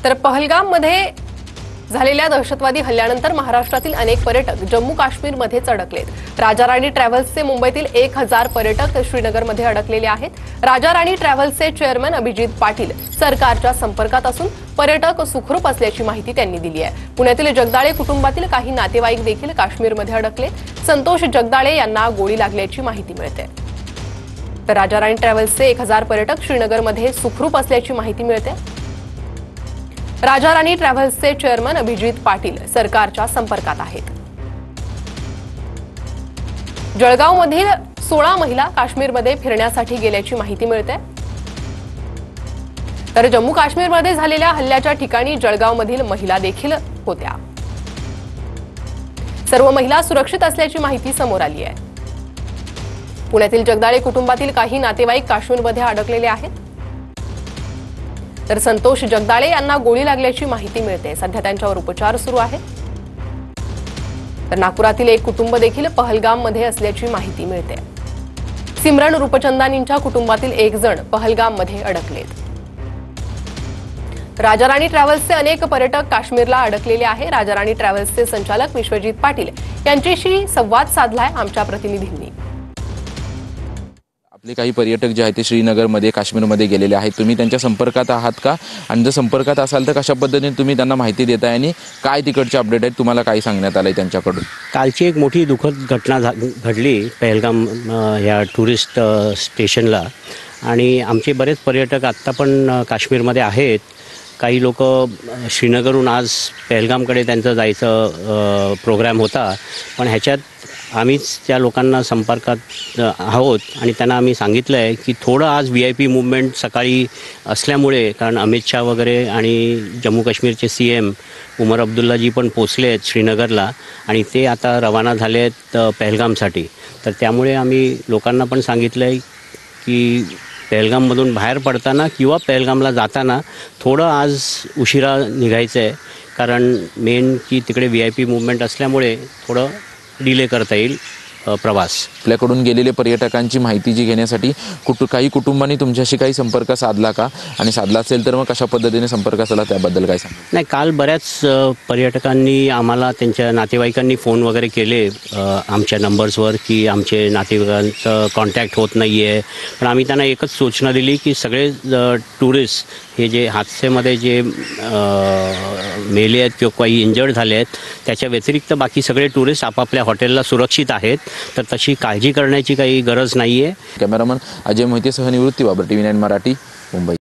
तर पहलगाममध्ये झालेल्या दहशतवादी हल्ल्यानंतर महाराष्ट्रातील अनेक पर्यटक जम्मू काश्मीरमध्येच अडकलेत। राजा राणी ट्रॅव्हल्सचे मुंबईतील 1000 पर्यटक श्रीनगरमध्ये अडकलेले आहेत। राजा राणी ट्रॅव्हल्सचे चेअरमन अभिजित पाटील सरकारच्या संपर्कात असून पर्यटक सुखरूप असल्याची माहिती त्यांनी दिली आहे। पुण्यातील जगदाळे कुटुंबातील काही नातेवाईक देखील काश्मीरमध्ये अडकले। संतोष जगदाळे यांना गोळी लागल्याची माहिती मिळते। तर राजा राणी ट्रॅव्हल्सचे 1000 पर्यटक श्रीनगरमध्ये सुखरूप असल्याची माहिती मिळते। राजा राणी ट्रॅव्हल्सचे चेअरमन अभिजित पाटील सरकारच्या संपर्कात आहेत। जळगावमधील 16 महिला काश्मीरमध्ये फिरण्यासाठी गेल्याची माहिती मिळते। तर जम्मू काश्मीरमध्ये झालेल्या हल्ल्याच्या ठिकाणी जळगावमधील महिला देखील होत्या। सर्व महिला सुरक्षित असल्याची माहिती समोर आली आहे। पुण्यातील जगदाळे कुटुंबातील काही नातेवाईक काश्मीरमध्ये अडकलेले आहेत। तर संतोष जगदाळे यांना गोळी लागल्याची माहिती मिळते। सध्या त्यांच्यावर उपचार सुरू आहेत। तर नागपुरातील एक कुटुंब देखील पहलगाममध्ये असल्याची माहिती मिळते। सिमरन रूपचंदानींच्या कुटुंबातील एक जण पहलगाममध्ये अडकलेत। राजा राणी ट्रॅव्हल्सचे अनेक पर्यटक काश्मीरला अडकलेले आहे। राजा राणी ट्रॅव्हल्सचे संचालक विश्वजित पाटील यांच्याशी संवाद साधलाय आमच्या प्रतिनिधींनी। आपले काही पर्यटक जे आहेत ते श्रीनगरमध्ये काश्मीरमध्ये गेलेले आहेत, तुम्ही त्यांच्या संपर्कात आहात का? आणि जर संपर्कात असाल तर कशा पद्धतीने तुम्ही त्यांना माहिती देताय आणि काय तिकडचे अपडेट आहेत, तुम्हाला काय सांगण्यात आलंय त्यांच्याकडून? कालची एक मोठी दुःखद घटना घडली पहलगाम या टुरिस्ट स्टेशनला आणि आमचे बरेच पर्यटक आत्ता पण काश्मीरमध्ये आहेत। काही लोक श्रीनगरहून आज पहलगामकडे त्यांचं जायचं प्रोग्राम होता, पण ह्याच्यात आम्हीच त्या लोकांना संपर्कात आहोत आणि त्यांना आम्ही सांगितलं आहे की थोडं आज VIP मूवमेंट सकाळी असल्यामुळे, कारण अमित शाह वगैरे आणि जम्मू काश्मीरचे CM उमर अब्दुल्लाजी पण पोचले आहेत श्रीनगरला आणि ते आता रवाना झाले आहेत पहलगामसाठी। तर त्यामुळे आम्ही लोकांना पण सांगितलं आहे की पहलगाममधून बाहेर पडताना किंवा पहलगामला जाताना थोडं आज उशिरा निघायचं आहे, कारण मेन की तिकडे VIP मूवमेंट असल्यामुळे थोडं डिले करता येईल प्रवास। आपल्याकडून गेलेले पर्यटकांची माहिती जी घेण्यासाठी काही कुटुंबांनी तुमच्याशी काही संपर्क साधला का? आणि साधला असेल तर मग कशा पद्धतीने संपर्क साधला त्याबद्दल काय सांगा? नाही, काल बऱ्याच पर्यटकांनी आम्हाला त्यांच्या नातेवाईकांनी फोन वगैरे केले आमच्या नंबर्सवर की आमचे नातेवाईकांचं कॉन्टॅक्ट होत नाही आहे, पण आम्ही त्यांना एकच सूचना दिली की सगळे टुरिस्ट हे जे हादसेमध्ये जे मेले आहेत किंवा काही इंजर्ड झाले आहेत त्याच्या व्यतिरिक्त बाकी सगळे टुरिस्ट आपापल्या हॉटेलला सुरक्षित आहेत, तर तशी काळजी करण्याची काही गरज नाही आहे। कॅमेरामन अजय मोहितेसह निवृत्ती बाबर, TV9 मराठी, मुंबई।